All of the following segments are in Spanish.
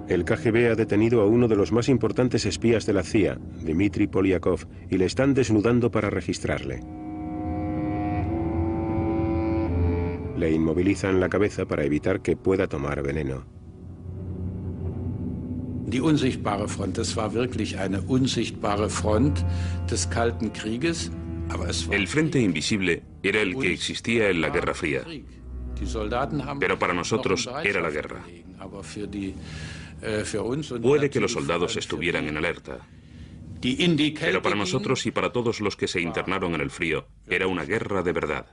El KGB ha detenido a uno de los más importantes espías de la CIA, Dmitry Polyakov, y le están desnudando para registrarle. Le inmovilizan la cabeza para evitar que pueda tomar veneno. Die unsichtbare Front, das war wirklich eine unsichtbare Front des Kalten Krieges. El frente invisible era el que existía en la Guerra Fría, pero para nosotros era la guerra. Puede que los soldados estuvieran en alerta, pero para nosotros y para todos los que se internaron en el frío, era una guerra de verdad.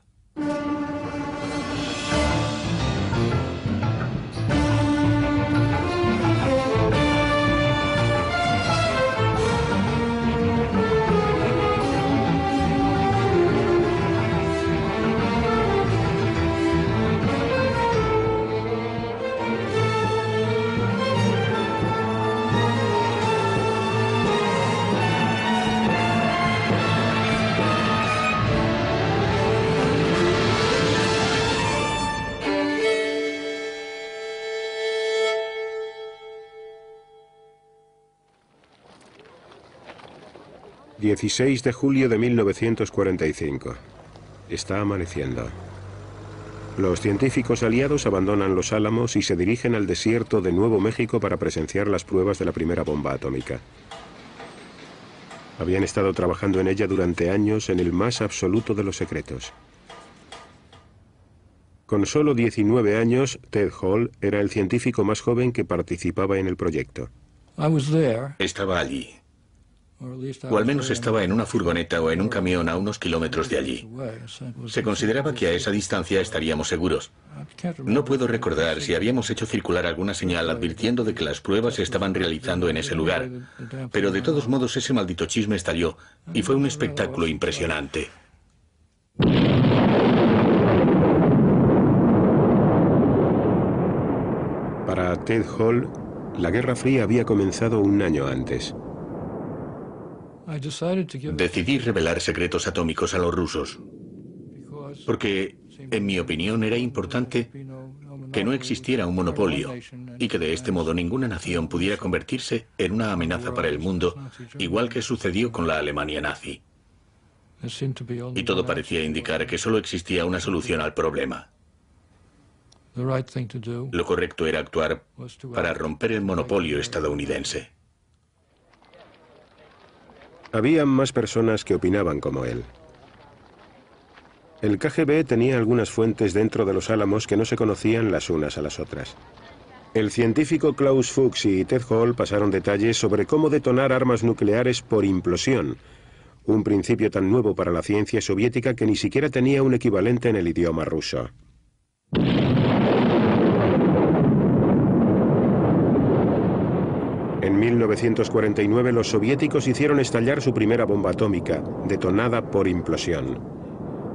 ...16 de julio de 1945. Está amaneciendo. Los científicos aliados abandonan Los Álamos y se dirigen al desierto de Nuevo México para presenciar las pruebas de la primera bomba atómica. Habían estado trabajando en ella durante años en el más absoluto de los secretos. Con solo 19 años, Ted Hall era el científico más joven que participaba en el proyecto. Estaba allí. O al menos estaba en una furgoneta o en un camión a unos kilómetros de allí. Se consideraba que a esa distancia estaríamos seguros. No puedo recordar si habíamos hecho circular alguna señal advirtiendo de que las pruebas se estaban realizando en ese lugar. Pero de todos modos ese maldito chisme estalló y fue un espectáculo impresionante. Para Ted Hall, la Guerra Fría había comenzado un año antes. Decidí revelar secretos atómicos a los rusos, porque, en mi opinión, era importante que no existiera un monopolio y que de este modo ninguna nación pudiera convertirse en una amenaza para el mundo, igual que sucedió con la Alemania nazi. Y todo parecía indicar que solo existía una solución al problema. Lo correcto era actuar para romper el monopolio estadounidense. Había más personas que opinaban como él. El KGB tenía algunas fuentes dentro de Los Álamos que no se conocían las unas a las otras. El científico Klaus Fuchs y Ted Hall pasaron detalles sobre cómo detonar armas nucleares por implosión, un principio tan nuevo para la ciencia soviética que ni siquiera tenía un equivalente en el idioma ruso. En 1949 los soviéticos hicieron estallar su primera bomba atómica, detonada por implosión.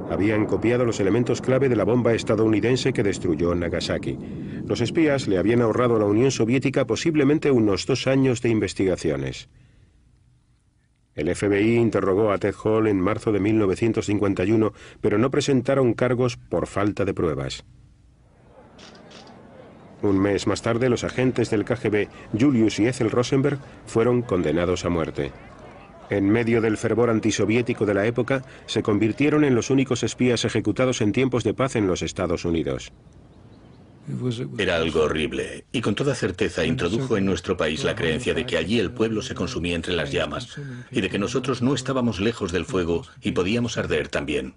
Habían copiado los elementos clave de la bomba estadounidense que destruyó Nagasaki. Los espías le habían ahorrado a la Unión Soviética posiblemente unos 2 años de investigaciones. El FBI interrogó a Ted Hall en marzo de 1951, pero no presentaron cargos por falta de pruebas. Un mes más tarde, los agentes del KGB, Julius y Ethel Rosenberg, fueron condenados a muerte. En medio del fervor antisoviético de la época, se convirtieron en los únicos espías ejecutados en tiempos de paz en los Estados Unidos. Era algo horrible, y con toda certeza introdujo en nuestro país la creencia de que allí el pueblo se consumía entre las llamas, y de que nosotros no estábamos lejos del fuego y podíamos arder también.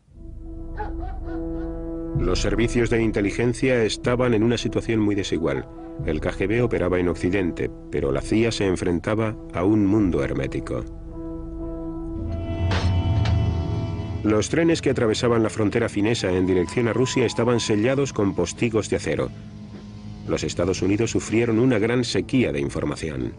Los servicios de inteligencia estaban en una situación muy desigual. El KGB operaba en Occidente, pero la CIA se enfrentaba a un mundo hermético. Los trenes que atravesaban la frontera finesa en dirección a Rusia estaban sellados con postigos de acero. Los Estados Unidos sufrieron una gran sequía de información.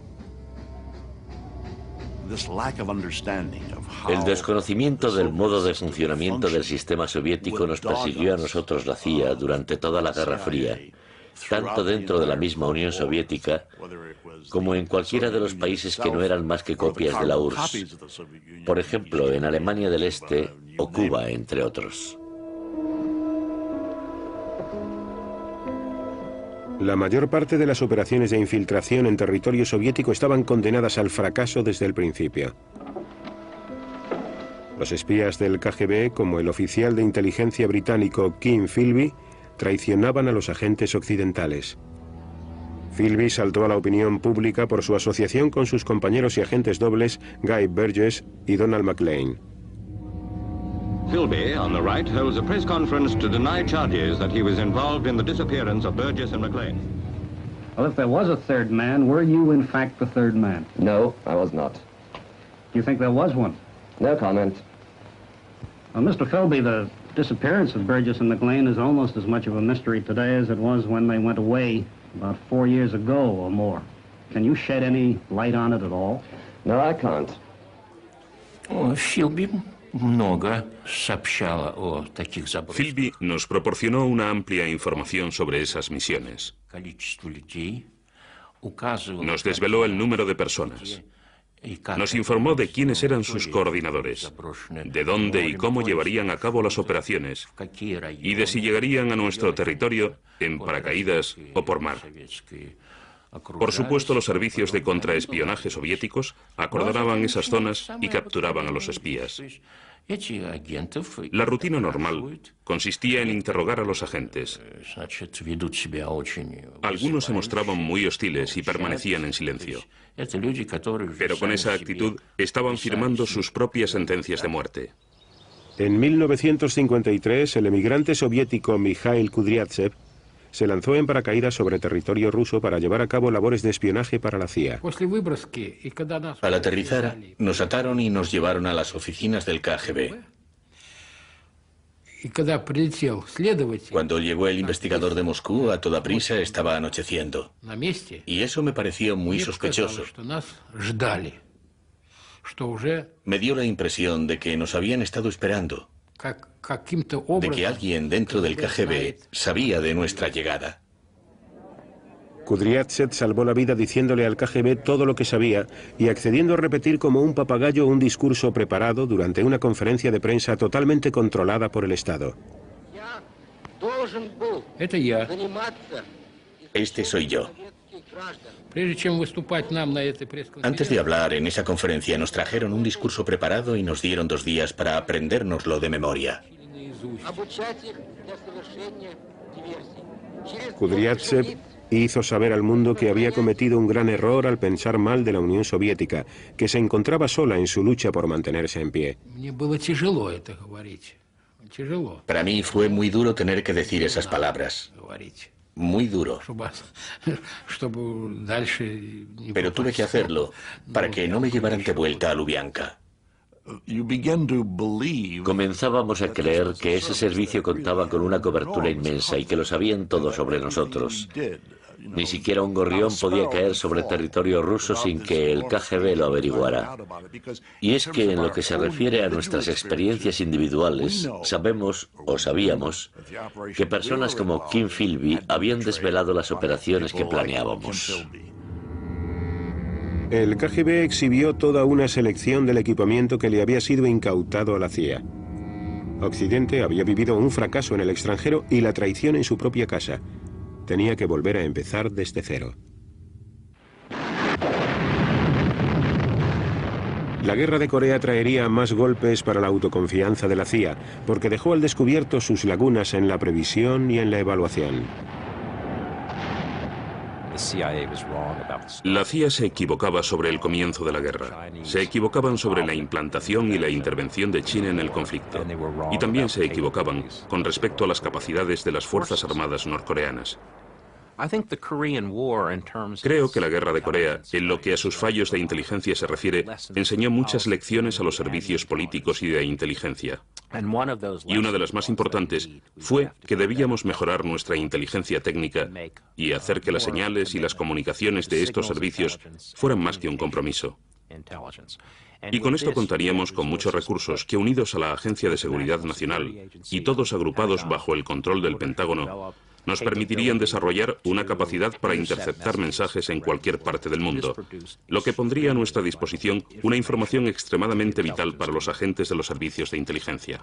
El desconocimiento del modo de funcionamiento del sistema soviético nos persiguió a nosotros, la CIA, durante toda la Guerra Fría, tanto dentro de la misma Unión Soviética como en cualquiera de los países que no eran más que copias de la URSS, por ejemplo, en Alemania del Este o Cuba, entre otros. La mayor parte de las operaciones de infiltración en territorio soviético estaban condenadas al fracaso desde el principio. Los espías del KGB, como el oficial de inteligencia británico Kim Philby, traicionaban a los agentes occidentales. Philby saltó a la opinión pública por su asociación con sus compañeros y agentes dobles Guy Burgess y Donald McLean. Philby, on the right, holds a press conference to deny charges that he was involved in the disappearance of Burgess and McLean. Well, if there was a third man, were you in fact the third man? No, I was not. Do you think there was one? No comment. Well, Mr. Philby, the disappearance of Burgess and McLean is almost as much of a mystery today as it was when they went away about 4 years ago or more. Can you shed any light on it at all? No, I can't. Philby nos proporcionó una amplia información sobre esas misiones. Nos desveló el número de personas. Nos informó de quiénes eran sus coordinadores, de dónde y cómo llevarían a cabo las operaciones, y de si llegarían a nuestro territorio en paracaídas o por mar. Por supuesto, los servicios de contraespionaje soviéticos acordonaban esas zonas y capturaban a los espías. La rutina normal consistía en interrogar a los agentes. Algunos se mostraban muy hostiles y permanecían en silencio. Pero con esa actitud estaban firmando sus propias sentencias de muerte. En 1953, el emigrante soviético Mikhail Kudryavtsev se lanzó en paracaídas sobre territorio ruso para llevar a cabo labores de espionaje para la CIA. Al aterrizar, nos ataron y nos llevaron a las oficinas del KGB. Cuando llegó el investigador de Moscú, a toda prisa estaba anocheciendo. Y eso me pareció muy sospechoso. Me dio la impresión de que nos habían estado esperando, de que alguien dentro del KGB sabía de nuestra llegada. Kudryavtsev salvó la vida diciéndole al KGB todo lo que sabía y accediendo a repetir como un papagayo un discurso preparado durante una conferencia de prensa totalmente controlada por el Estado. Este soy yo. Antes de hablar en esa conferencia nos trajeron un discurso preparado y nos dieron 2 días para aprendérnoslo de memoria. Kudryavtsev hizo saber al mundo que había cometido un gran error al pensar mal de la Unión Soviética, que se encontraba sola en su lucha por mantenerse en pie. Para mí fue muy duro tener que decir esas palabras. Muy duro. Pero tuve que hacerlo para que no me llevaran de vuelta a Lubianka. Comenzábamos a creer que ese servicio contaba con una cobertura inmensa y que lo sabían todo sobre nosotros. Ni siquiera un gorrión podía caer sobre territorio ruso sin que el KGB lo averiguara. Y es que en lo que se refiere a nuestras experiencias individuales, sabemos, o sabíamos, que personas como Kim Philby habían desvelado las operaciones que planeábamos. El KGB exhibió toda una selección del equipamiento que le había sido incautado a la CIA. Occidente había vivido un fracaso en el extranjero y la traición en su propia casa. Tenía que volver a empezar desde cero. La guerra de Corea traería más golpes para la autoconfianza de la CIA, porque dejó al descubierto sus lagunas en la previsión y en la evaluación. La CIA se equivocaba sobre el comienzo de la guerra. Se equivocaban sobre la implantación y la intervención de China en el conflicto. Y también se equivocaban con respecto a las capacidades de las Fuerzas Armadas norcoreanas. Creo que la guerra de Corea, en lo que a sus fallos de inteligencia se refiere, enseñó muchas lecciones a los servicios políticos y de inteligencia. Y una de las más importantes fue que debíamos mejorar nuestra inteligencia técnica y hacer que las señales y las comunicaciones de estos servicios fueran más que un compromiso. Y con esto contaríamos con muchos recursos que, unidos a la Agencia de Seguridad Nacional y todos agrupados bajo el control del Pentágono, nos permitirían desarrollar una capacidad para interceptar mensajes en cualquier parte del mundo, lo que pondría a nuestra disposición una información extremadamente vital para los agentes de los servicios de inteligencia.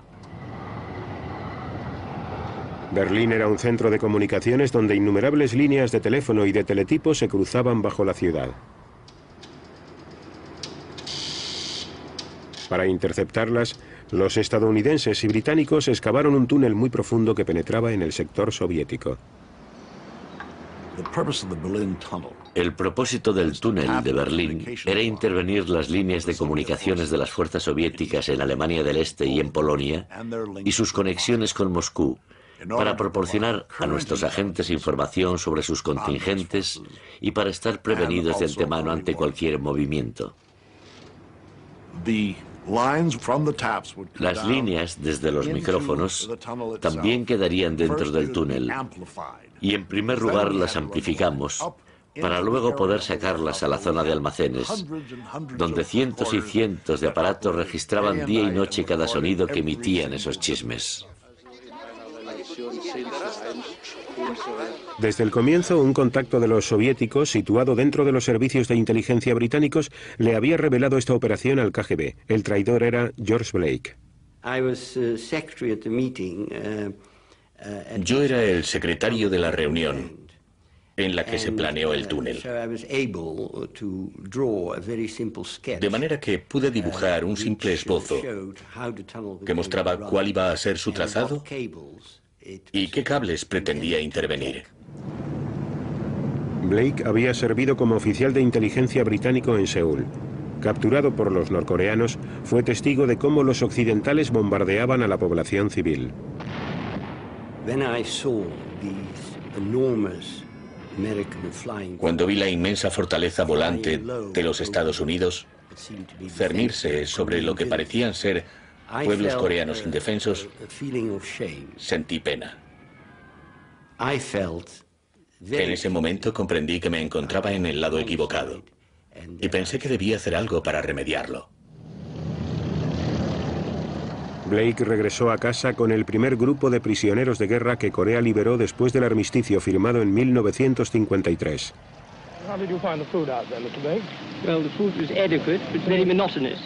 Berlín era un centro de comunicaciones donde innumerables líneas de teléfono y de teletipo se cruzaban bajo la ciudad. Para interceptarlas, los estadounidenses y británicos excavaron un túnel muy profundo que penetraba en el sector soviético. El propósito del túnel de Berlín era intervenir las líneas de comunicaciones de las fuerzas soviéticas en Alemania del Este y en Polonia y sus conexiones con Moscú, para proporcionar a nuestros agentes información sobre sus contingentes y para estar prevenidos de antemano ante cualquier movimiento. Las líneas desde los micrófonos también quedarían dentro del túnel y en primer lugar las amplificamos para luego poder sacarlas a la zona de almacenes, donde cientos y cientos de aparatos registraban día y noche cada sonido que emitían esos chismes. Desde el comienzo, un contacto de los soviéticos, situado dentro de los servicios de inteligencia británicos, le había revelado esta operación al KGB. El traidor era George Blake. Yo era el secretario de la reunión en la que se planeó el túnel. De manera que pude dibujar un simple esbozo que mostraba cuál iba a ser su trazado y qué cables pretendía intervenir. Blake había servido como oficial de inteligencia británico en Seúl. Capturado por los norcoreanos, fue testigo de cómo los occidentales bombardeaban a la población civil. Cuando vi la inmensa fortaleza volante de los Estados Unidos cernirse sobre lo que parecían ser pueblos coreanos indefensos, sentí pena. En ese momento comprendí que me encontraba en el lado equivocado y pensé que debía hacer algo para remediarlo. Blake regresó a casa con el primer grupo de prisioneros de guerra que Corea liberó después del armisticio firmado en 1953. How did you find the food out there, Mr. Blake? Well, the food was adequate, but very monotonous.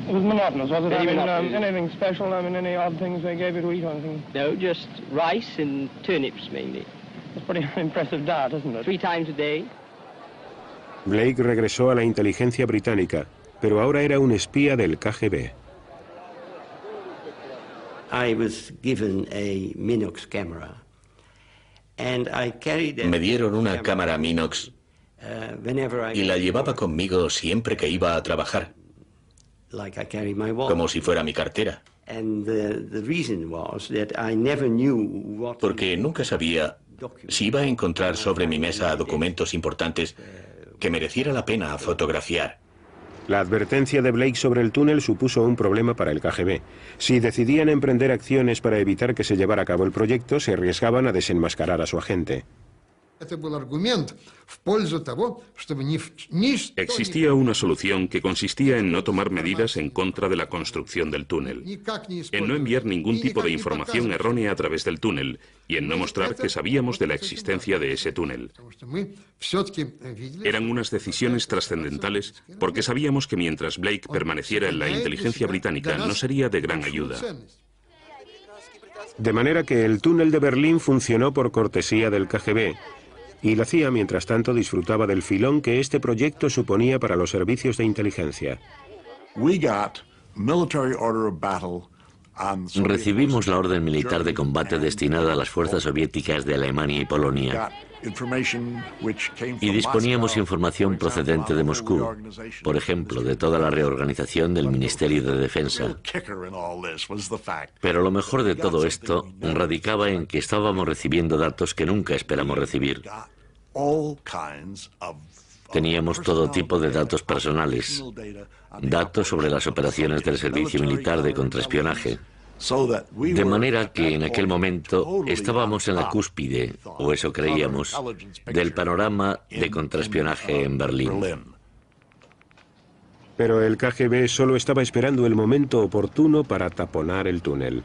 It was monotonous, was it? I mean, anything special? I mean, any odd things they gave you to eat or anything? No, just rice and turnips, mainly. That's pretty impressive diet, isn't it? 3 times a day. Blake regresó a la inteligencia británica, pero ahora era un espía del KGB. I was given a Minox camera. Me dieron una cámara Minox y la llevaba conmigo siempre que iba a trabajar, como si fuera mi cartera. Porque nunca sabía si iba a encontrar sobre mi mesa documentos importantes que mereciera la pena fotografiar. La advertencia de Blake sobre el túnel supuso un problema para el KGB. Si decidían emprender acciones para evitar que se llevara a cabo el proyecto, se arriesgaban a desenmascarar a su agente. Existía una solución que consistía en no tomar medidas en contra de la construcción del túnel, en no enviar ningún tipo de información errónea a través del túnel y en no mostrar que sabíamos de la existencia de ese túnel. Eran unas decisiones trascendentales porque sabíamos que mientras Blake permaneciera en la inteligencia británica no sería de gran ayuda. De manera que el túnel de Berlín funcionó por cortesía del KGB. Y la CIA, mientras tanto, disfrutaba del filón que este proyecto suponía para los servicios de inteligencia. Recibimos la orden militar de combate destinada a las fuerzas soviéticas de Alemania y Polonia. Y disponíamos información procedente de Moscú, por ejemplo, de toda la reorganización del Ministerio de Defensa. Pero lo mejor de todo esto radicaba en que estábamos recibiendo datos que nunca esperamos recibir. Teníamos todo tipo de datos personales, datos sobre las operaciones del servicio militar de contraespionaje. De manera que en aquel momento estábamos en la cúspide, o eso creíamos, del panorama de contraespionaje en Berlín. Pero el KGB solo estaba esperando el momento oportuno para taponar el túnel.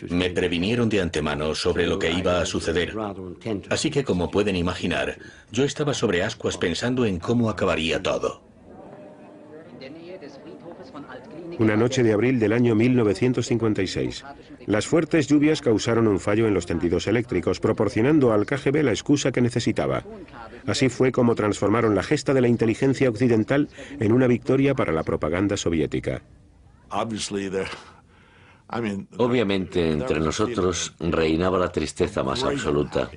Me previnieron de antemano sobre lo que iba a suceder. Así que, como pueden imaginar, yo estaba sobre ascuas pensando en cómo acabaría todo. Una noche de abril del año 1956. Las fuertes lluvias causaron un fallo en los tendidos eléctricos, proporcionando al KGB la excusa que necesitaba. Así fue como transformaron la gesta de la inteligencia occidental en una victoria para la propaganda soviética. Obviamente, entre nosotros reinaba la tristeza más absoluta.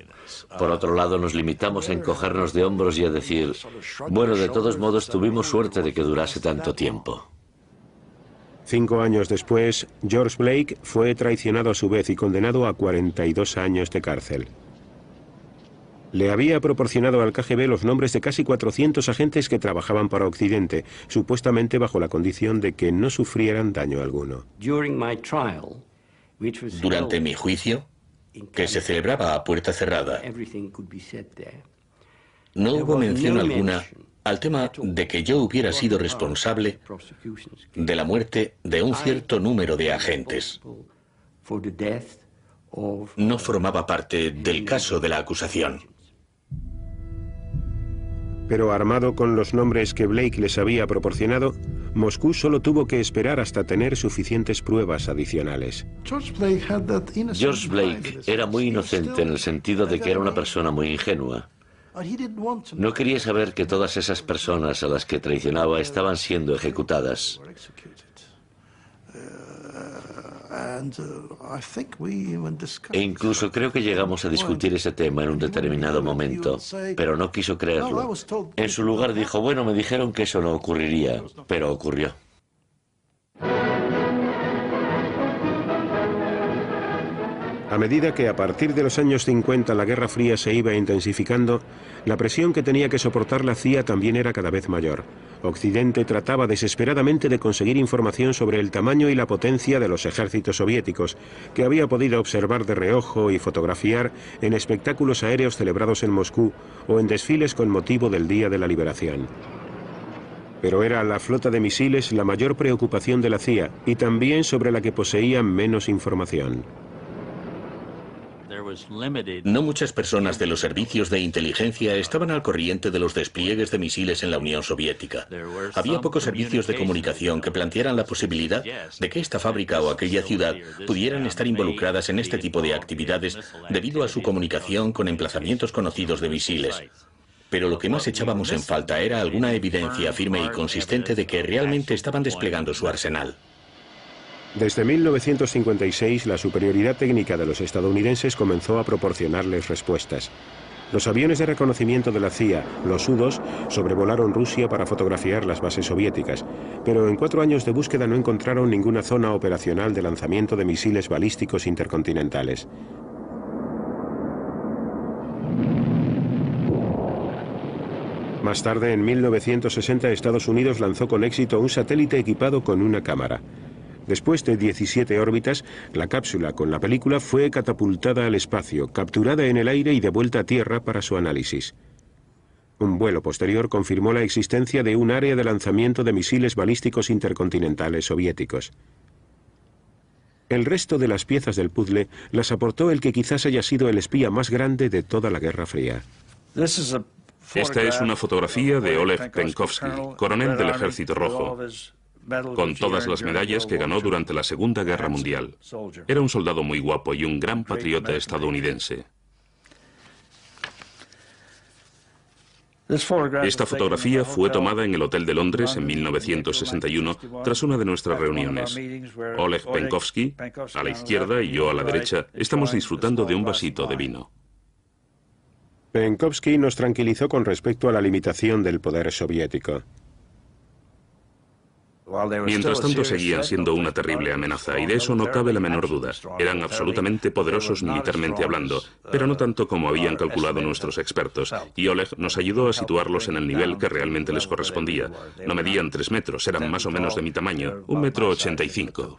Por otro lado, nos limitamos a encogernos de hombros y a decir, bueno, de todos modos tuvimos suerte de que durase tanto tiempo. 5 años después, George Blake fue traicionado a su vez y condenado a 42 años de cárcel. Le había proporcionado al KGB los nombres de casi 400 agentes que trabajaban para Occidente, supuestamente bajo la condición de que no sufrieran daño alguno. Durante mi juicio, que se celebraba a puerta cerrada, no hubo mención alguna al tema de que yo hubiera sido responsable de la muerte de un cierto número de agentes. No formaba parte del caso de la acusación. Pero armado con los nombres que Blake les había proporcionado, Moscú solo tuvo que esperar hasta tener suficientes pruebas adicionales. George Blake era muy inocente en el sentido de que era una persona muy ingenua. No quería saber que todas esas personas a las que traicionaba estaban siendo ejecutadas. E incluso creo que llegamos a discutir ese tema en un determinado momento, pero no quiso creerlo. En su lugar dijo, bueno, me dijeron que eso no ocurriría, pero ocurrió. A medida que a partir de los años 50 la Guerra Fría se iba intensificando, la presión que tenía que soportar la CIA también era cada vez mayor. Occidente trataba desesperadamente de conseguir información sobre el tamaño y la potencia de los ejércitos soviéticos, que había podido observar de reojo y fotografiar en espectáculos aéreos celebrados en Moscú o en desfiles con motivo del Día de la Liberación. Pero era la flota de misiles la mayor preocupación de la CIA y también sobre la que poseían menos información. No muchas personas de los servicios de inteligencia estaban al corriente de los despliegues de misiles en la Unión Soviética. Había pocos servicios de comunicación que plantearan la posibilidad de que esta fábrica o aquella ciudad pudieran estar involucradas en este tipo de actividades debido a su comunicación con emplazamientos conocidos de misiles. Pero lo que más echábamos en falta era alguna evidencia firme y consistente de que realmente estaban desplegando su arsenal. Desde 1956, la superioridad técnica de los estadounidenses comenzó a proporcionarles respuestas. Los aviones de reconocimiento de la CIA, los U-2, sobrevolaron Rusia para fotografiar las bases soviéticas, pero en 4 años de búsqueda no encontraron ninguna zona operacional de lanzamiento de misiles balísticos intercontinentales. Más tarde, en 1960, Estados Unidos lanzó con éxito un satélite equipado con una cámara. Después de 17 órbitas, la cápsula con la película fue catapultada al espacio, capturada en el aire y devuelta a tierra para su análisis. Un vuelo posterior confirmó la existencia de un área de lanzamiento de misiles balísticos intercontinentales soviéticos. El resto de las piezas del puzzle las aportó el que quizás haya sido el espía más grande de toda la Guerra Fría. Esta es una fotografía de Oleg Penkovsky, coronel del Ejército Rojo, con todas las medallas que ganó durante la Segunda Guerra Mundial. Era un soldado muy guapo y un gran patriota estadounidense. Esta fotografía fue tomada en el Hotel de Londres en 1961 tras una de nuestras reuniones. Oleg Penkovsky, a la izquierda, y yo a la derecha, estamos disfrutando de un vasito de vino. Penkovsky nos tranquilizó con respecto a la limitación del poder soviético. Mientras tanto seguían siendo una terrible amenaza, y de eso no cabe la menor duda. Eran absolutamente poderosos militarmente hablando, pero no tanto como habían calculado nuestros expertos, y Oleg nos ayudó a situarlos en el nivel que realmente les correspondía. No medían 3 metros, eran más o menos de mi tamaño, 1,85 m.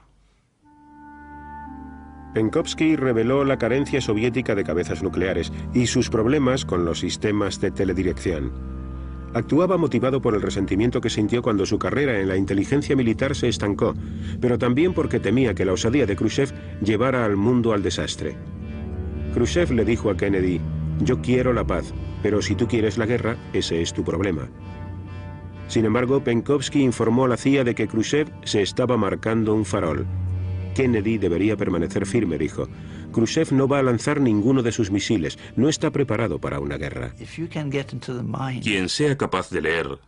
Penkovsky reveló la carencia soviética de cabezas nucleares y sus problemas con los sistemas de teledirección. Actuaba motivado por el resentimiento que sintió cuando su carrera en la inteligencia militar se estancó, pero también porque temía que la osadía de Khrushchev llevara al mundo al desastre. Khrushchev le dijo a Kennedy, «Yo quiero la paz, pero si tú quieres la guerra, ese es tu problema». Sin embargo, Penkovsky informó a la CIA de que Khrushchev se estaba marcando un farol. Kennedy debería permanecer firme, dijo. Khrushchev no va a lanzar ninguno de sus misiles, no está preparado para una guerra. Quien sea capaz de leer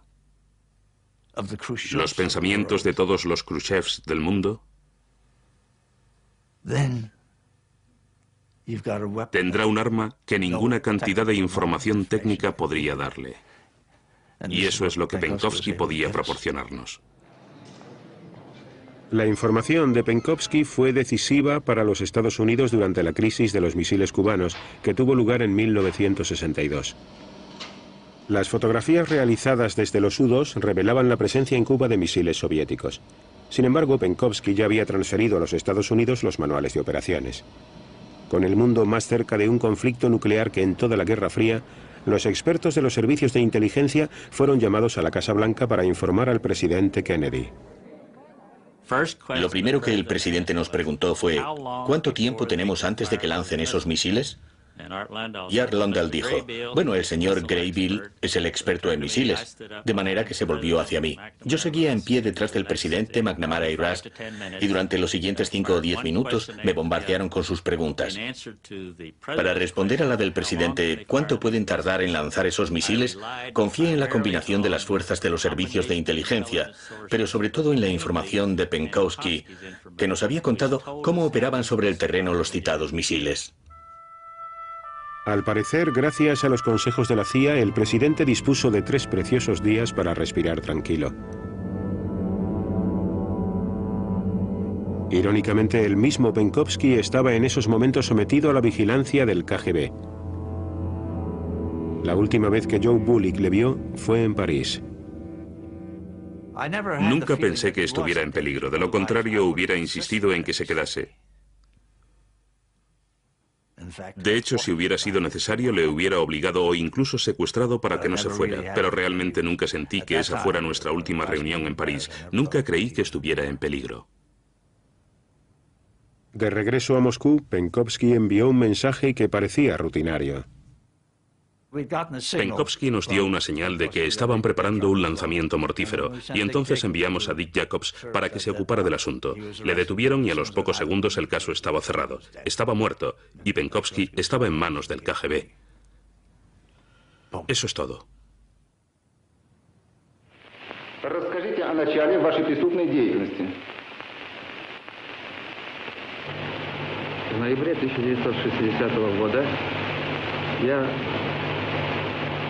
los pensamientos de todos los Khrushchevs del mundo, tendrá un arma que ninguna cantidad de información técnica podría darle. Y eso es lo que Penkovsky podía proporcionarnos. La información de Penkovsky fue decisiva para los Estados Unidos durante la crisis de los misiles cubanos, que tuvo lugar en 1962. Las fotografías realizadas desde los U-2 revelaban la presencia en Cuba de misiles soviéticos. Sin embargo, Penkovsky ya había transferido a los Estados Unidos los manuales de operaciones. Con el mundo más cerca de un conflicto nuclear que en toda la Guerra Fría, los expertos de los servicios de inteligencia fueron llamados a la Casa Blanca para informar al presidente Kennedy. Lo primero que el presidente nos preguntó fue, ¿cuánto tiempo tenemos antes de que lancen esos misiles? Y Art Landau dijo, bueno, el señor Graybill es el experto en misiles, de manera que se volvió hacia mí. Yo seguía en pie detrás del presidente McNamara y Rusk, y durante los siguientes 5 o 10 minutos me bombardearon con sus preguntas. Para responder a la del presidente, ¿cuánto pueden tardar en lanzar esos misiles? Confié en la combinación de las fuerzas de los servicios de inteligencia, pero sobre todo en la información de Penkovsky, que nos había contado cómo operaban sobre el terreno los citados misiles. Al parecer, gracias a los consejos de la CIA, el presidente dispuso de 3 preciosos días para respirar tranquilo. Irónicamente, el mismo Penkovsky estaba en esos momentos sometido a la vigilancia del KGB. La última vez que Joe Bullick le vio fue en París. Nunca pensé que estuviera en peligro, de lo contrario hubiera insistido en que se quedase. De hecho, si hubiera sido necesario, le hubiera obligado o incluso secuestrado para que no se fuera, pero realmente nunca sentí que esa fuera nuestra última reunión en París. Nunca creí que estuviera en peligro. De regreso a Moscú, Penkovsky envió un mensaje que parecía rutinario. Penkovsky nos dio una señal de que estaban preparando un lanzamiento mortífero, y entonces enviamos a Dick Jacobs para que se ocupara del asunto. Le detuvieron y a los pocos segundos el caso estaba cerrado. Estaba muerto, y Penkovsky estaba en manos del KGB. Eso es todo. Расскажите о начале вашей преступной деятельности. В ноябре 1960 года я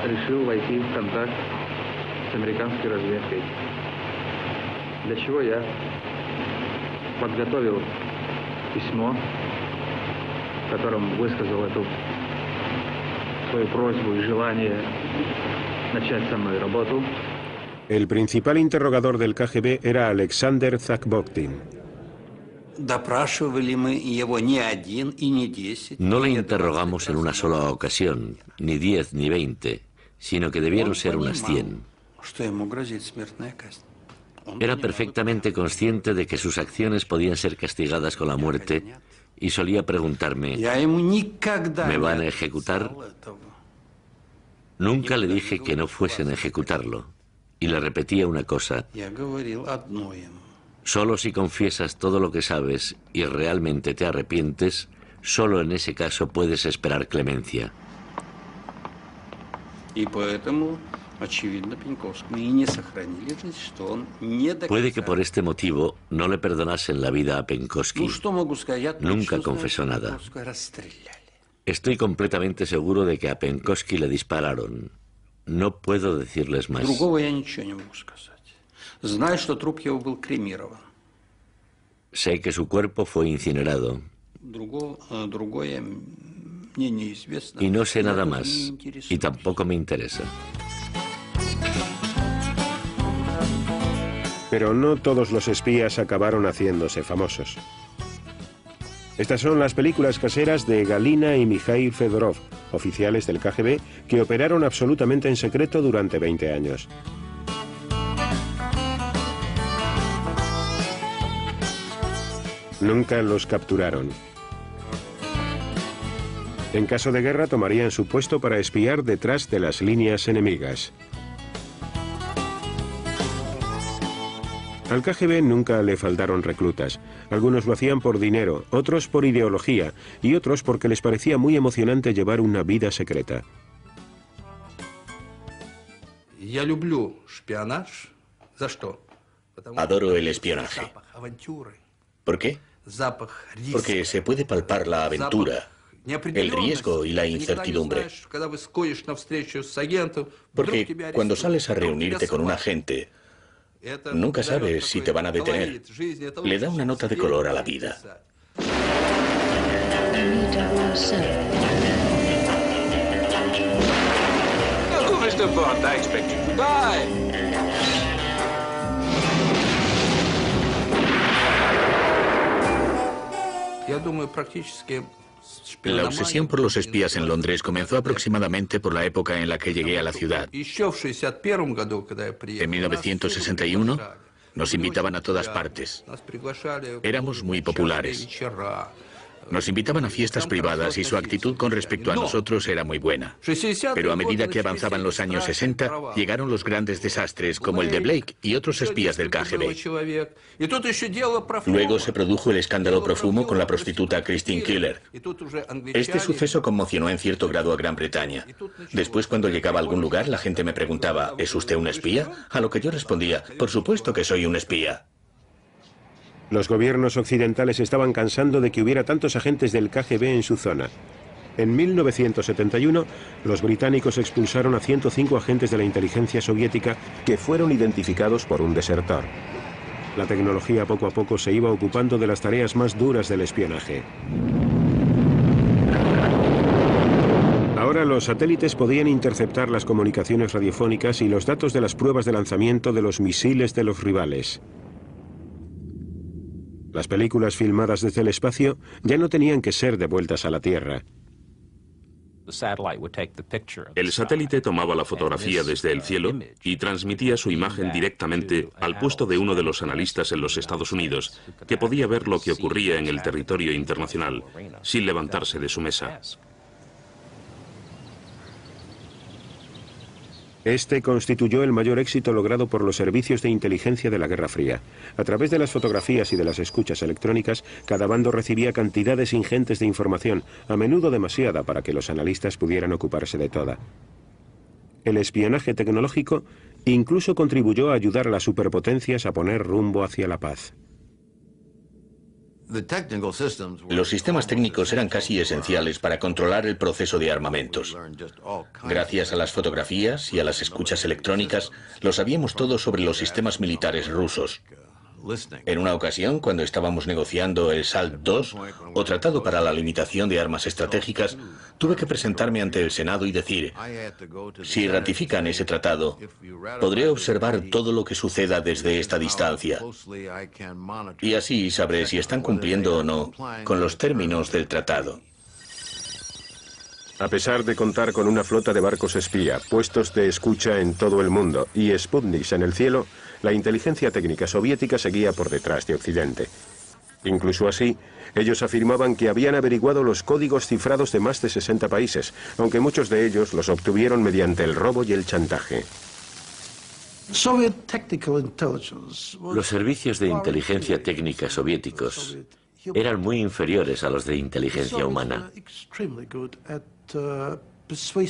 решил войти в контакт с американской разведкой, для чего я подготовил письмо, в котором высказал эту свою просьбу и желание начать со мной работу. El principal interrogador del KGB era Alexander Zakboktin. No le interrogamos en una sola ocasión, ni 10 ni 20, sino que debieron ser unas 100. Era perfectamente consciente de que sus acciones podían ser castigadas con la muerte y solía preguntarme, ¿me van a ejecutar? Nunca le dije que no fuesen a ejecutarlo, y le repetía una cosa. Solo si confiesas todo lo que sabes y realmente te arrepientes, solo en ese caso puedes esperar clemencia. Puede que por este motivo no le perdonasen la vida a Penkovsky. Nunca confesó nada. Estoy completamente seguro de que a Penkovsky le dispararon. No puedo decirles más. Sé que su cuerpo fue incinerado. Y no sé nada más, y tampoco me interesa. Pero no todos los espías acabaron haciéndose famosos. Estas son las películas caseras de Galina y Mikhail Fedorov, oficiales del KGB, que operaron absolutamente en secreto durante 20 años. Nunca los capturaron. En caso de guerra tomarían su puesto para espiar detrás de las líneas enemigas. Al KGB nunca le faltaron reclutas. Algunos lo hacían por dinero, otros por ideología y otros porque les parecía muy emocionante llevar una vida secreta. Adoro el espionaje. ¿Por qué? Porque se puede palpar la aventura, el riesgo y la incertidumbre. Porque cuando sales a reunirte con un agente, nunca sabes si te van a detener. Le da una nota de color a la vida. Mr. Bond, I expect you to die. La obsesión por los espías en Londres comenzó aproximadamente por la época en la que llegué a la ciudad. En 1961 nos invitaban a todas partes. Éramos muy populares. Nos invitaban a fiestas privadas y su actitud con respecto a nosotros era muy buena. Pero a medida que avanzaban los años 60, llegaron los grandes desastres, como el de Blake y otros espías del KGB. Luego se produjo el escándalo Profumo con la prostituta Christine Keeler. Este suceso conmocionó en cierto grado a Gran Bretaña. Después, cuando llegaba a algún lugar, la gente me preguntaba, ¿es usted un espía? A lo que yo respondía, por supuesto que soy un espía. Los gobiernos occidentales estaban cansando de que hubiera tantos agentes del KGB en su zona. En 1971, los británicos expulsaron a 105 agentes de la inteligencia soviética que fueron identificados por un desertor. La tecnología poco a poco se iba ocupando de las tareas más duras del espionaje. Ahora los satélites podían interceptar las comunicaciones radiofónicas y los datos de las pruebas de lanzamiento de los misiles de los rivales. Las películas filmadas desde el espacio ya no tenían que ser devueltas a la Tierra. El satélite tomaba la fotografía desde el cielo y transmitía su imagen directamente al puesto de uno de los analistas en los Estados Unidos, que podía ver lo que ocurría en el territorio internacional, sin levantarse de su mesa. Este constituyó el mayor éxito logrado por los servicios de inteligencia de la Guerra Fría. A través de las fotografías y de las escuchas electrónicas, cada bando recibía cantidades ingentes de información, a menudo demasiada para que los analistas pudieran ocuparse de toda. El espionaje tecnológico incluso contribuyó a ayudar a las superpotencias a poner rumbo hacia la paz. Los sistemas técnicos eran casi esenciales para controlar el proceso de armamentos. Gracias a las fotografías y a las escuchas electrónicas, lo sabíamos todo sobre los sistemas militares rusos. En una ocasión, cuando estábamos negociando el SALT II, o Tratado para la Limitación de Armas Estratégicas, tuve que presentarme ante el Senado y decir, si ratifican ese tratado, podré observar todo lo que suceda desde esta distancia. Y así sabré si están cumpliendo o no con los términos del tratado. A pesar de contar con una flota de barcos espía, puestos de escucha en todo el mundo y Sputniks en el cielo, la inteligencia técnica soviética seguía por detrás de Occidente. Incluso así, ellos afirmaban que habían averiguado los códigos cifrados de más de 60 países, aunque muchos de ellos los obtuvieron mediante el robo y el chantaje. Los servicios de inteligencia técnica soviéticos eran muy inferiores a los de inteligencia humana.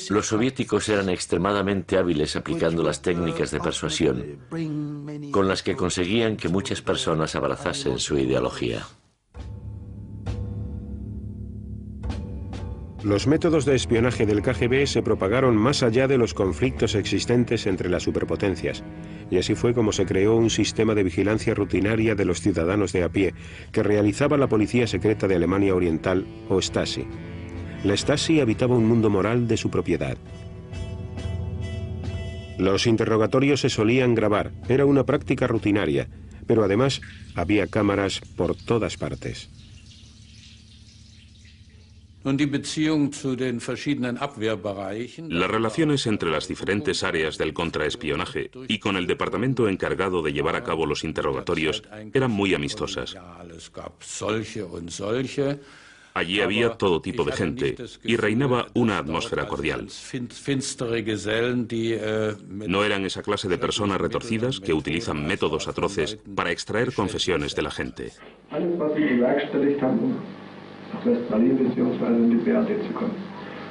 Los soviéticos eran extremadamente hábiles aplicando las técnicas de persuasión, con las que conseguían que muchas personas abrazasen su ideología. Los métodos de espionaje del KGB se propagaron más allá de los conflictos existentes entre las superpotencias, y así fue como se creó un sistema de vigilancia rutinaria de los ciudadanos de a pie, que realizaba la Policía Secreta de Alemania Oriental, o Stasi. La Stasi habitaba un mundo moral de su propiedad. Los interrogatorios se solían grabar, era una práctica rutinaria, pero además había cámaras por todas partes. Las relaciones entre las diferentes áreas del contraespionaje y con el departamento encargado de llevar a cabo los interrogatorios eran muy amistosas. Allí había todo tipo de gente y reinaba una atmósfera cordial. No eran esa clase de personas retorcidas que utilizan métodos atroces para extraer confesiones de la gente.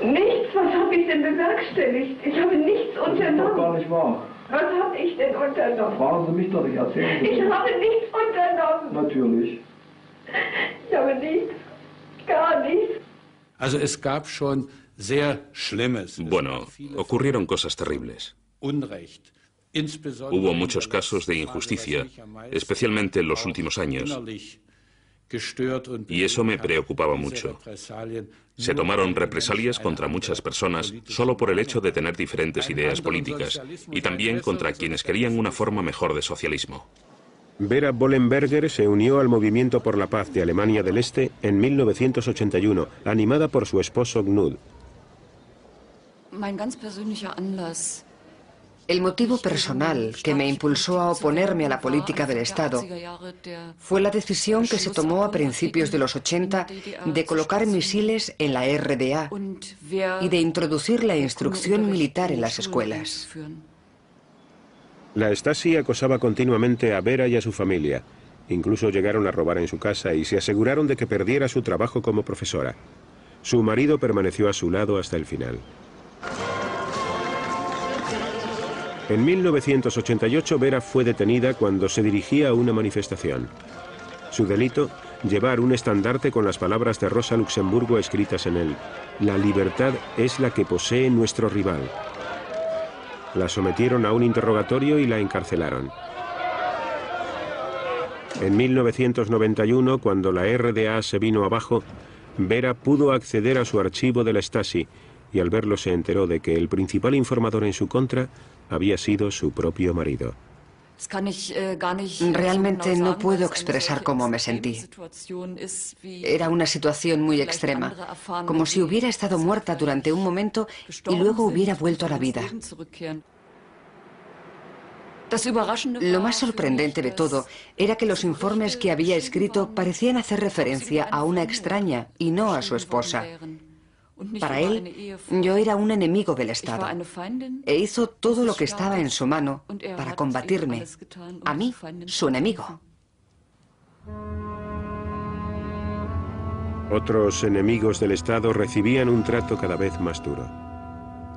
Nichts, was habe ich denn bewerkstelligt? Ich habe nichts unternommen. Das ist doch gar nicht wahr. Was habe ich denn unternommen? Fragen Sie mich doch, ich erzähle Ihnen. Ich habe nichts unternommen. Natürlich. Ich habe nichts, gar nichts. Also es gab schon sehr Schlimmes. Bueno, ocurrieron cosas terribles. Hubo muchos casos de injusticia, especialmente en los últimos años. Y eso me preocupaba mucho. Se tomaron represalias contra muchas personas solo por el hecho de tener diferentes ideas políticas y también contra quienes querían una forma mejor de socialismo. Vera Bollenberger se unió al Movimiento por la Paz de Alemania del Este en 1981, animada por su esposo Knud. El motivo personal que me impulsó a oponerme a la política del Estado fue la decisión que se tomó a principios de los 80 de colocar misiles en la RDA y de introducir la instrucción militar en las escuelas. La Stasi acosaba continuamente a Vera y a su familia. Incluso llegaron a robar en su casa y se aseguraron de que perdiera su trabajo como profesora. Su marido permaneció a su lado hasta el final. En 1988, Vera fue detenida cuando se dirigía a una manifestación. Su delito, llevar un estandarte con las palabras de Rosa Luxemburgo escritas en él. La libertad es la que posee nuestro rival. La sometieron a un interrogatorio y la encarcelaron. En 1991, cuando la RDA se vino abajo, Vera pudo acceder a su archivo de la Stasi y al verlo se enteró de que el principal informador en su contra había sido su propio marido. Realmente no puedo expresar cómo me sentí. Era una situación muy extrema, como si hubiera estado muerta durante un momento y luego hubiera vuelto a la vida. Lo más sorprendente de todo era que los informes que había escrito parecían hacer referencia a una extraña y no a su esposa. Para él, yo era un enemigo del Estado e hizo todo lo que estaba en su mano para combatirme, a mí, su enemigo. Otros enemigos del Estado recibían un trato cada vez más duro.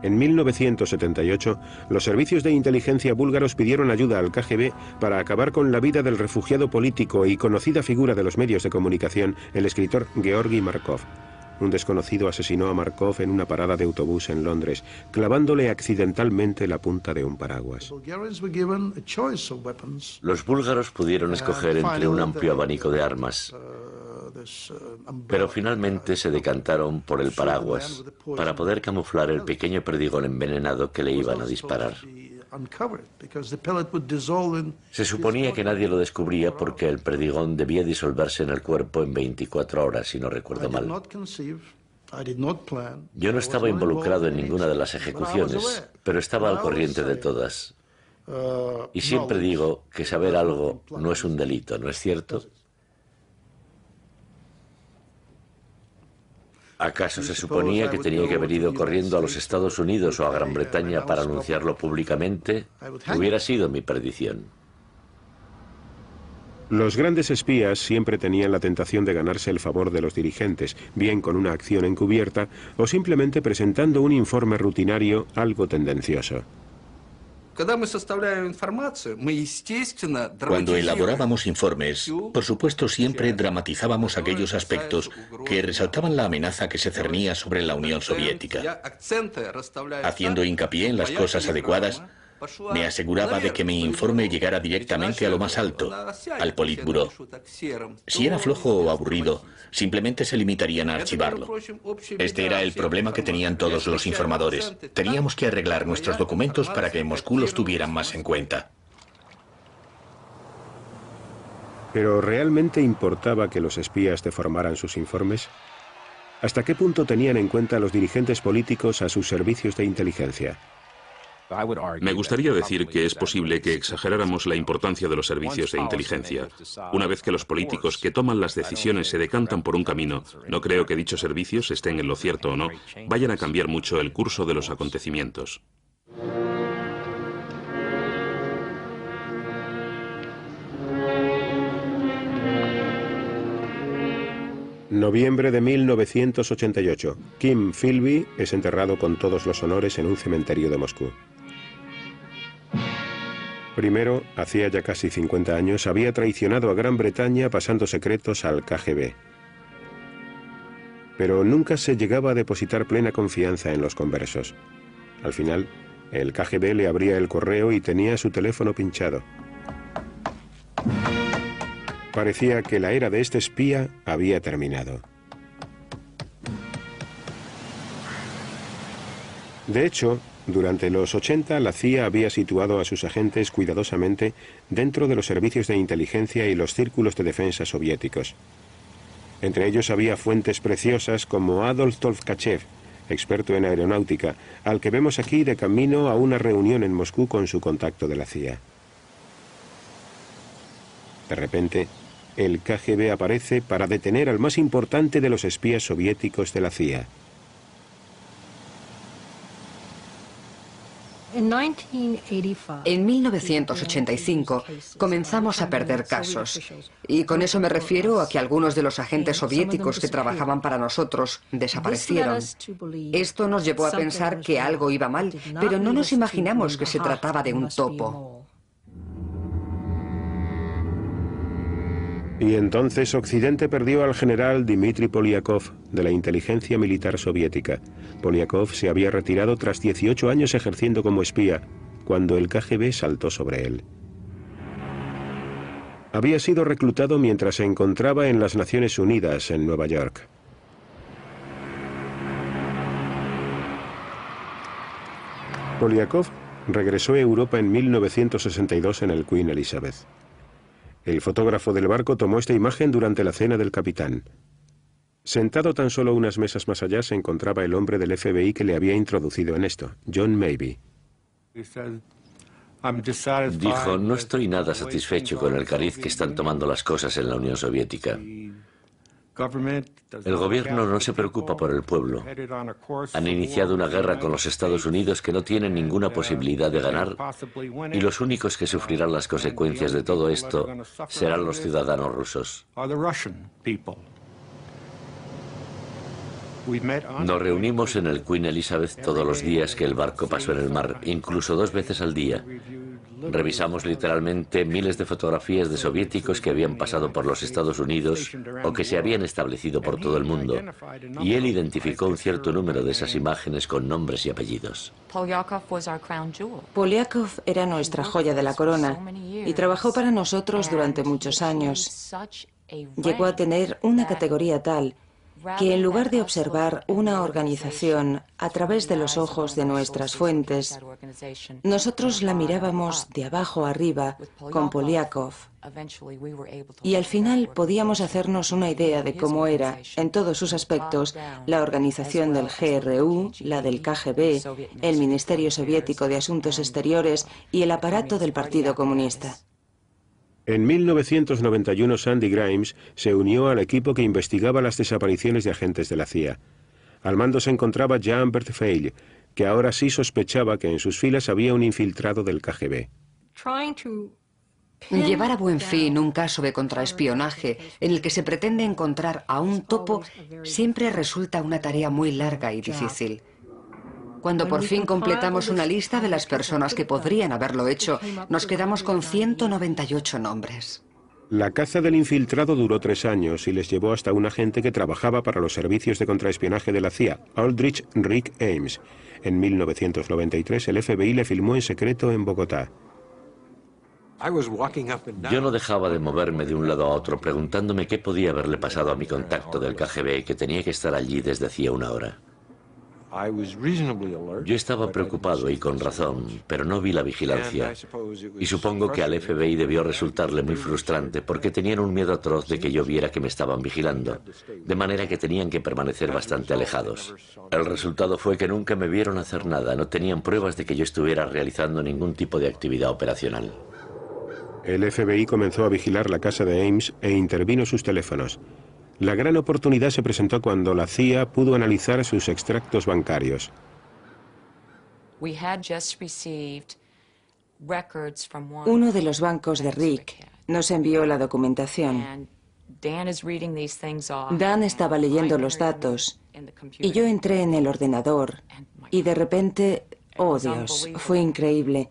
En 1978, los servicios de inteligencia búlgaros pidieron ayuda al KGB para acabar con la vida del refugiado político y conocida figura de los medios de comunicación, el escritor Georgi Markov. Un desconocido asesinó a Markov en una parada de autobús en Londres, clavándole accidentalmente la punta de un paraguas. Los búlgaros pudieron escoger entre un amplio abanico de armas, pero finalmente se decantaron por el paraguas para poder camuflar el pequeño perdigón envenenado que le iban a disparar. Se suponía que nadie lo descubría porque el perdigón debía disolverse en el cuerpo en 24 horas, si no recuerdo mal. Yo no estaba involucrado en ninguna de las ejecuciones, pero estaba al corriente de todas. Y siempre digo que saber algo no es un delito, ¿no es cierto? ¿Acaso se suponía que tenía que haber ido corriendo a los Estados Unidos o a Gran Bretaña para anunciarlo públicamente? Hubiera sido mi perdición. Los grandes espías siempre tenían la tentación de ganarse el favor de los dirigentes, bien con una acción encubierta o simplemente presentando un informe rutinario algo tendencioso. Cuando elaborábamos informes, por supuesto siempre dramatizábamos aquellos aspectos que resaltaban la amenaza que se cernía sobre la Unión Soviética. Haciendo hincapié en las cosas adecuadas, me aseguraba de que mi informe llegara directamente a lo más alto, al Politburó. Si era flojo o aburrido, simplemente se limitarían a archivarlo. Este era el problema que tenían todos los informadores. Teníamos que arreglar nuestros documentos para que en Moscú los tuvieran más en cuenta. ¿Pero realmente importaba que los espías deformaran sus informes? ¿Hasta qué punto tenían en cuenta los dirigentes políticos a sus servicios de inteligencia? Me gustaría decir que es posible que exageráramos la importancia de los servicios de inteligencia. Una vez que los políticos que toman las decisiones se decantan por un camino, no creo que dichos servicios, estén en lo cierto o no, vayan a cambiar mucho el curso de los acontecimientos. Noviembre de 1988. Kim Philby es enterrado con todos los honores en un cementerio de Moscú. Primero, hacía ya casi 50 años, había traicionado a Gran Bretaña pasando secretos al KGB. Pero nunca se llegaba a depositar plena confianza en los conversos. Al final, el KGB le abría el correo y tenía su teléfono pinchado. Parecía que la era de este espía había terminado. De hecho, durante los 80 la CIA había situado a sus agentes cuidadosamente dentro de los servicios de inteligencia y los círculos de defensa soviéticos. Entre ellos había fuentes preciosas como Adolf Tolkachev, experto en aeronáutica, al que vemos aquí de camino a una reunión en Moscú con su contacto de la CIA. De repente, el KGB aparece para detener al más importante de los espías soviéticos de la CIA. En 1985 comenzamos a perder casos. Y con eso me refiero a que algunos de los agentes soviéticos que trabajaban para nosotros desaparecieron. Esto nos llevó a pensar que algo iba mal, pero no nos imaginamos que se trataba de un topo. Y entonces Occidente perdió al general Dmitry Polyakov, de la inteligencia militar soviética. Polyakov se había retirado tras 18 años ejerciendo como espía, cuando el KGB saltó sobre él. Había sido reclutado mientras se encontraba en las Naciones Unidas, en Nueva York. Polyakov regresó a Europa en 1962 en el Queen Elizabeth. El fotógrafo del barco tomó esta imagen durante la cena del capitán. Sentado tan solo unas mesas más allá se encontraba el hombre del FBI que le había introducido en esto, John Maybe. Dijo, no estoy nada satisfecho con el cariz que están tomando las cosas en la Unión Soviética. El gobierno no se preocupa por el pueblo. Han iniciado una guerra con los Estados Unidos que no tienen ninguna posibilidad de ganar y los únicos que sufrirán las consecuencias de todo esto serán los ciudadanos rusos. Nos reunimos en el Queen Elizabeth todos los días que el barco pasó en el mar, incluso 2 veces al día. Revisamos literalmente miles de fotografías de soviéticos que habían pasado por los Estados Unidos o que se habían establecido por todo el mundo. Y él identificó un cierto número de esas imágenes con nombres y apellidos. Polyakov era nuestra joya de la corona y trabajó para nosotros durante muchos años. Llegó a tener una categoría tal que en lugar de observar una organización a través de los ojos de nuestras fuentes, nosotros la mirábamos de abajo arriba con Polyakov. Y al final podíamos hacernos una idea de cómo era, en todos sus aspectos, la organización del GRU, la del KGB, el Ministerio Soviético de Asuntos Exteriores y el aparato del Partido Comunista. En 1991 Sandy Grimes se unió al equipo que investigaba las desapariciones de agentes de la CIA. Al mando se encontraba Jean-Bert Feil, que ahora sí sospechaba que en sus filas había un infiltrado del KGB. Llevar a buen fin un caso de contraespionaje en el que se pretende encontrar a un topo siempre resulta una tarea muy larga y difícil. Cuando por fin completamos una lista de las personas que podrían haberlo hecho, nos quedamos con 198 nombres. La caza del infiltrado duró 3 años y les llevó hasta un agente que trabajaba para los servicios de contraespionaje de la CIA, Aldrich Rick Ames. En 1993 el FBI le filmó en secreto en Bogotá. Yo no dejaba de moverme de un lado a otro preguntándome qué podía haberle pasado a mi contacto del KGB que tenía que estar allí desde hacía 1 hora. Yo estaba preocupado y con razón, pero no vi la vigilancia. Y supongo que al FBI debió resultarle muy frustrante porque tenían un miedo atroz de que yo viera que me estaban vigilando, de manera que tenían que permanecer bastante alejados. El resultado fue que nunca me vieron hacer nada, no tenían pruebas de que yo estuviera realizando ningún tipo de actividad operacional. El FBI comenzó a vigilar la casa de Ames e intervino sus teléfonos. La gran oportunidad se presentó cuando la CIA pudo analizar sus extractos bancarios. Uno de los bancos de Rick nos envió la documentación. Dan estaba leyendo los datos y yo entré en el ordenador y de repente, oh Dios, fue increíble.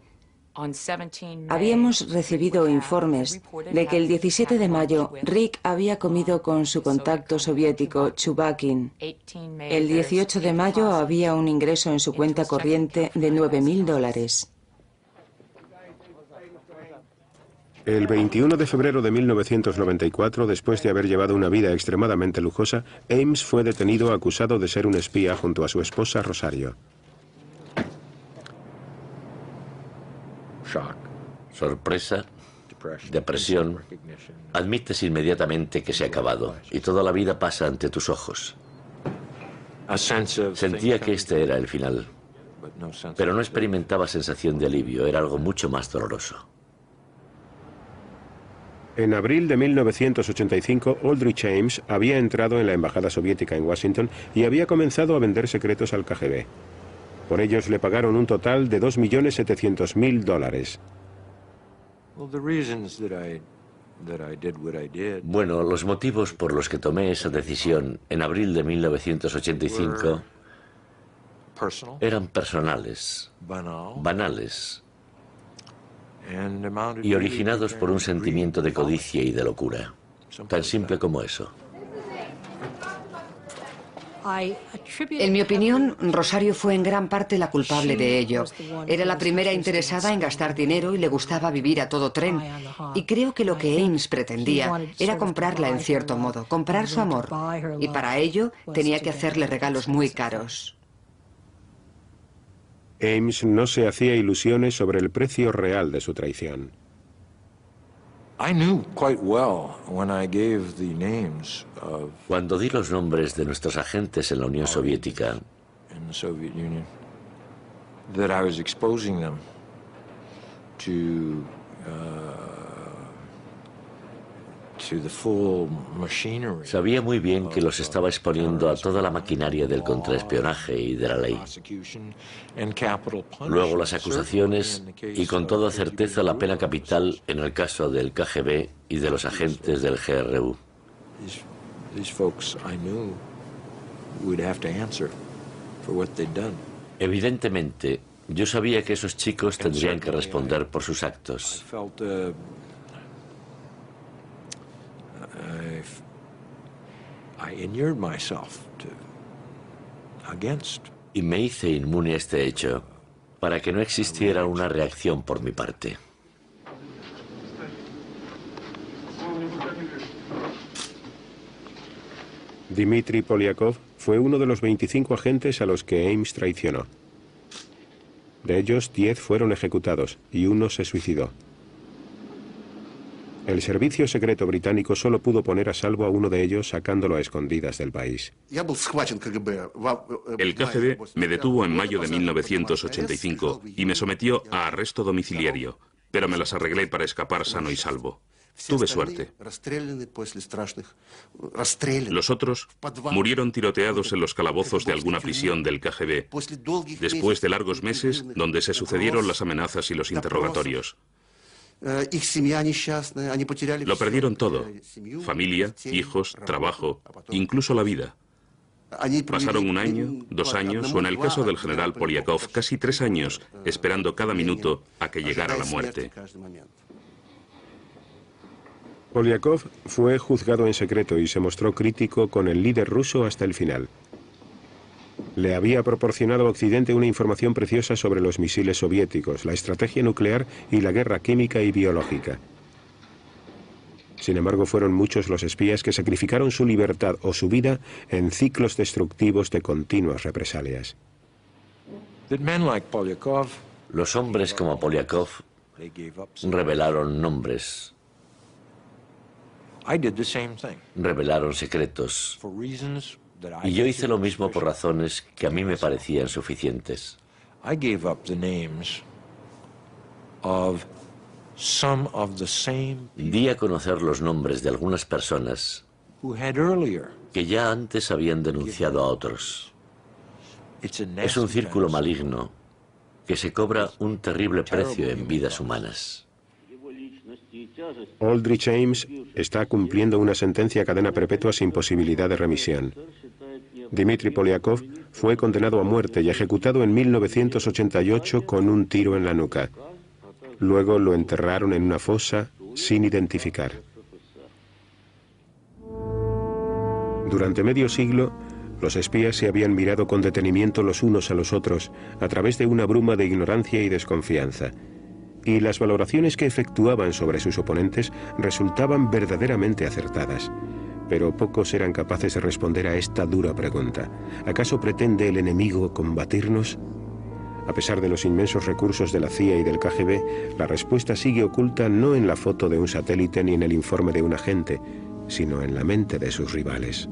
Habíamos recibido informes de que el 17 de mayo Rick había comido con su contacto soviético Chubakin. El 18 de mayo había un ingreso en su cuenta corriente de $9.000. El 21 de febrero de 1994, después de haber llevado una vida extremadamente lujosa, Ames fue detenido acusado de ser un espía junto a su esposa Rosario. Sorpresa, depresión, admites inmediatamente que se ha acabado y toda la vida pasa ante tus ojos. Sentía que este era el final, pero no experimentaba sensación de alivio, era algo mucho más doloroso. En abril de 1985, Aldrich Ames había entrado en la embajada soviética en Washington y había comenzado a vender secretos al KGB. Por ellos le pagaron un total de $2.700.000. Bueno, los motivos por los que tomé esa decisión en abril de 1985 eran personales, banales y originados por un sentimiento de codicia y de locura. Tan simple como eso. En mi opinión, Rosario fue en gran parte la culpable de ello. Era la primera interesada en gastar dinero y le gustaba vivir a todo tren. Y creo que lo que Ames pretendía era comprarla en cierto modo, comprar su amor. Y para ello tenía que hacerle regalos muy caros. Ames no se hacía ilusiones sobre el precio real de su traición. Cuando di los nombres de nuestros agentes en la Unión Soviética, sabía muy bien que los estaba exponiendo a toda la maquinaria del contraespionaje y de la ley. Luego las acusaciones y con toda certeza la pena capital en el caso del KGB y de los agentes del GRU. Evidentemente, yo sabía que esos chicos tendrían que responder por sus actos. Y me hice inmune a este hecho para que no existiera una reacción por mi parte. Dmitry Polyakov fue uno de los 25 agentes a los que Ames traicionó. De ellos, 10 fueron ejecutados y uno se suicidó. El servicio secreto británico solo pudo poner a salvo a uno de ellos sacándolo a escondidas del país. El KGB me detuvo en mayo de 1985 y me sometió a arresto domiciliario, pero me las arreglé para escapar sano y salvo. Tuve suerte. Los otros murieron tiroteados en los calabozos de alguna prisión del KGB, después de largos meses donde se sucedieron las amenazas y los interrogatorios. Lo perdieron todo: familia, hijos, trabajo, incluso la vida. Pasaron 1 año, 2 años, o en el caso del general Polyakov, casi 3 años, esperando cada minuto a que llegara la muerte. Polyakov fue juzgado en secreto y se mostró crítico con el líder ruso hasta el final. Le había proporcionado a Occidente una información preciosa sobre los misiles soviéticos, la estrategia nuclear y la guerra química y biológica. Sin embargo, fueron muchos los espías que sacrificaron su libertad o su vida en ciclos destructivos de continuas represalias. Los hombres como Polyakov revelaron nombres, revelaron secretos, y yo hice lo mismo por razones que a mí me parecían suficientes. Di a conocer los nombres de algunas personas que ya antes habían denunciado a otros. Es un círculo maligno que se cobra un terrible precio en vidas humanas. Aldrich Ames está cumpliendo una sentencia a cadena perpetua sin posibilidad de remisión. Dmitry Polyakov fue condenado a muerte y ejecutado en 1988 con un tiro en la nuca. Luego lo enterraron en una fosa sin identificar. Durante medio siglo, los espías se habían mirado con detenimiento los unos a los otros a través de una bruma de ignorancia y desconfianza. Y las valoraciones que efectuaban sobre sus oponentes resultaban verdaderamente acertadas. Pero pocos eran capaces de responder a esta dura pregunta. ¿Acaso pretende el enemigo combatirnos? A pesar de los inmensos recursos de la CIA y del KGB, la respuesta sigue oculta no en la foto de un satélite ni en el informe de un agente, sino en la mente de sus rivales.